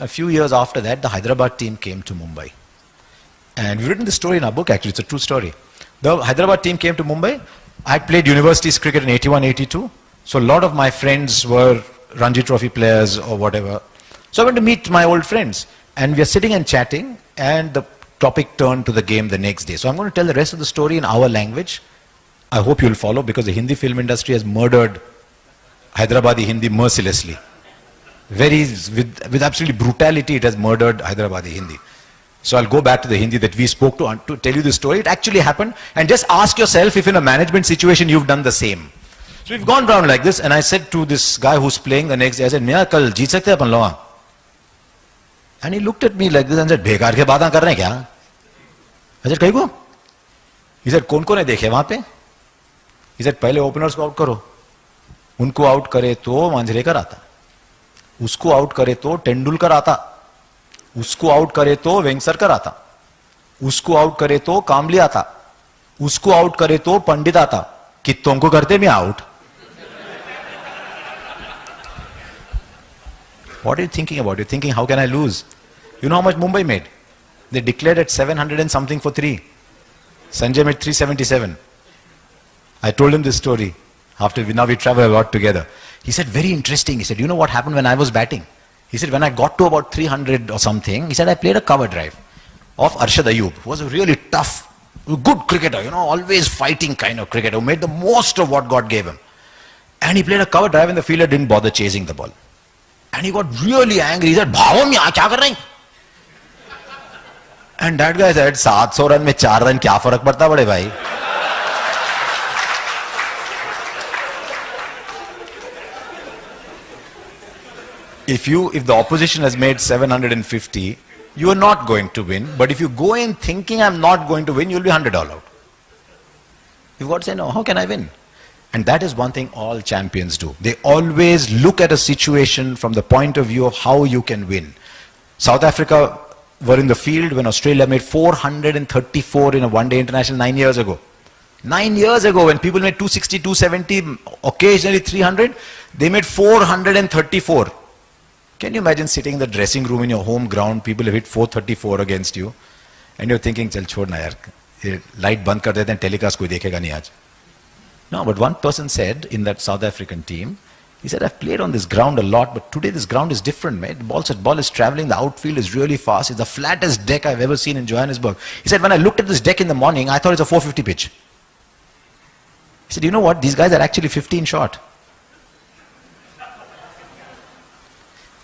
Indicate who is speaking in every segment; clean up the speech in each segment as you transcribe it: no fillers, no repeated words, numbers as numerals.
Speaker 1: a few years after that, the Hyderabad team came to Mumbai. And we've written this story in our book, actually. It's a true story. The Hyderabad team came to Mumbai. I had played universities cricket in 81, 82. So a lot of my friends were Ranji Trophy players or whatever. So I went to meet my old friends. And we are sitting and chatting, and the topic turned to the game the next day. So I'm going to tell the rest of the story in our language. I hope you'll follow, because the Hindi film industry has murdered Hyderabadi Hindi mercilessly. With absolute brutality, it has murdered Hyderabadi Hindi. So I'll go back to the Hindi that we spoke to tell you the story. It actually happened. And just ask yourself if in a management situation you've done the same. So we've gone down like this, and I said to this guy who's playing the next day, I said, "Mera kal jeet sakte hain apan loga?" And he looked at me like this and said, "Bekar ke baataan kar rahe hain kya?" I said, "Kahi ko?" He said, "Kaun hai dekhe wahan pe?" He said, "Pehle openers ko out karo. Unko out kare to Manjrekar aata. Usko out kare to Tendulkar aata. Usko out करे तो वेंगसरकर आता, उसको out करे तो कामली आता, उसको out करे तो पंडित आता, कितों को करते मैं out." What are you thinking about? You're thinking, how can I lose? You know how much Mumbai made? They declared at 700 and something for 3. Sanjay made 377. I told him this story. Now we travel a lot together. He said, very interesting. He said, you know what happened when I was batting? He said, when I got to about 300 or something, he said, I played a cover drive of Harsha Bhogle, who was a really tough, good cricketer, always fighting kind of cricketer, who made the most of what God gave him. And he played a cover drive and the fielder didn't bother chasing the ball. And he got really angry. He said, "Bhavo mein kya kar rahe?" And that guy said, 700 run mein 4 run kya farak padta bade bhai? If the opposition has made 750, you are not going to win. But if you go in thinking I'm not going to win, you'll be 100 all out. You've got to say, no, how can I win? And that is one thing all champions do. They always look at a situation from the point of view of how you can win. South Africa were in the field when Australia made 434 in a one-day international 9 years ago. 9 years ago, when people made 260, 270, occasionally 300, they made 434. Can you imagine sitting in the dressing room in your home ground, people have hit 434 against you, and you're thinking, "Chal chhod na yaar, light band kar dete hain, telecast koi dekhega nahi aaj." No, but one person said in that South African team, he said, "I've played on this ground a lot, but today this ground is different, mate. The ball is traveling, the outfield is really fast. It's the flattest deck I've ever seen in Johannesburg." He said, "When I looked at this deck in the morning, I thought it's a 450 pitch." He said, "You know what? These guys are actually 15 short."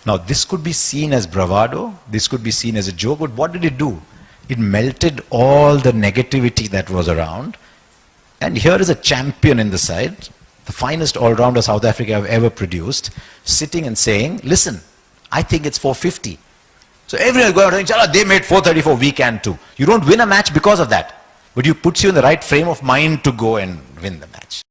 Speaker 1: Now, this could be seen as bravado, this could be seen as a joke, but what did it do? It melted all the negativity that was around. And here is a champion in the side, the finest all-rounder South Africa have ever produced, sitting and saying, "Listen, I think it's 450. So everyone is going and saying, "They made 434, we can too." You don't win a match because of that, but it puts you in the right frame of mind to go and win the match.